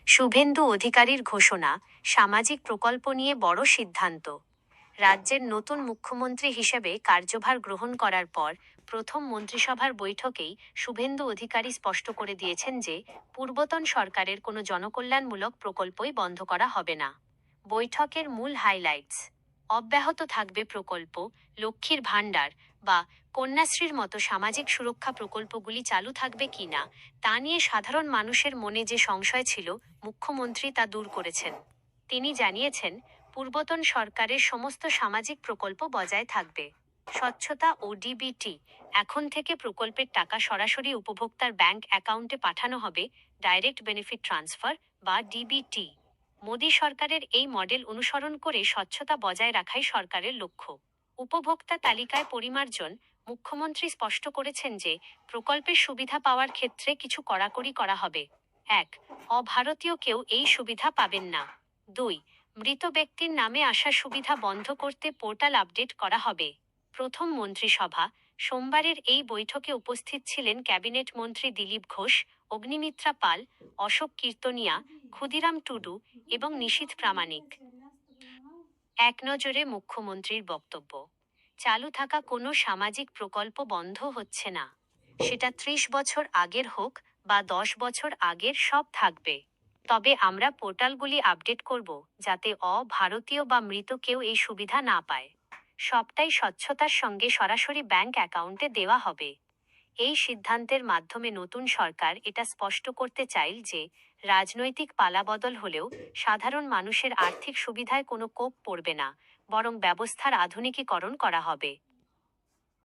শুভেন্দু অধিকারীর ঘোষণা, সামাজিক প্রকল্প নিয়ে বড় সিদ্ধান্ত। রাজ্যের নতুন মুখ্যমন্ত্রী হিসেবে কার্যভার গ্রহণ করার পর প্রথম মন্ত্রিসভার বৈঠকেই শুভেন্দু অধিকারী স্পষ্ট করে দিয়েছেন যে পূর্বতন সরকারের কোনো জনকল্যাণমূলক প্রকল্পই বন্ধ করা হবে না। বৈঠকের মূল হাইলাইটস: অব্যাহত থাকবে প্রকল্প, লক্ষ্মীর ভাণ্ডার বা কন্যাশ্রীর মতো সামাজিক সুরক্ষা প্রকল্পগুলি চালু থাকবে কিনা তা নিয়ে সাধারণ মানুষের মনে যে সংশয় ছিল, মুখ্যমন্ত্রী তা দূর করেছেন। তিনি জানিয়েছেন, পূর্বতন সরকারের সমস্ত সামাজিক প্রকল্প বজায় থাকবে। স্বচ্ছতা ও ডিবিটি: এখন থেকে প্রকল্পের টাকা সরাসরি উপভোক্তার ব্যাংক অ্যাকাউন্টে পাঠানো হবে, ডাইরেক্ট বেনিফিট ট্রান্সফার বা ডিবিটি। মোদী সরকারের এই মডেল অনুসরণ করে স্বচ্ছতা বজায় রাখাই সরকারের লক্ষ্য। উপভোক্তা তালিকায় পরিমার্জন: মুখ্যমন্ত্রী স্পষ্ট করেছেন যে প্রকল্পের সুবিধা পাওয়ার ক্ষেত্রে কিছু কড়াকড়ি করা হবে। ১. অভারতীয় কেউ এই সুবিধা পাবেন না। ২. মৃত ব্যক্তির নামে আসা সুবিধা বন্ধ করতে পোর্টাল আপডেট করা হবে। প্রথম মন্ত্রিসভা: সোমবারের এই বৈঠকে উপস্থিত ছিলেন ক্যাবিনেট মন্ত্রী দিলীপ ঘোষ, অগ্নিমিত্রা পাল, অশোক কীর্তনিয়া, ক্ষুদিরাম টুডু এবং নিশীথ প্রামাণিক। এক নজরে মুখ্যমন্ত্রীর বক্তব্য: চালু থাকা কোনো সামাজিক প্রকল্প বন্ধ হচ্ছে না। সেটা ৩০ বছর আগের হোক বা ১০ বছর আগের, সব থাকবে। তবে আমরা পোর্টালগুলি আপডেট করব যাতে অভারতীয় বা মৃত কেউ এই সুবিধা না পায়। সবটাই স্বচ্ছতার সঙ্গে সরাসরি ব্যাংক অ্যাকাউন্টে দেওয়া হবে। এই সিদ্ধান্তের মাধ্যমে নতুন সরকার এটা স্পষ্ট করতে চাইল যে রাজনৈতিক পালাবদল হলেও সাধারণ মানুষের আর্থিক সুবিধায় কোনো কোপ পড়বে না, বরং ব্যবস্থার আধুনিকীকরণ করা হবে।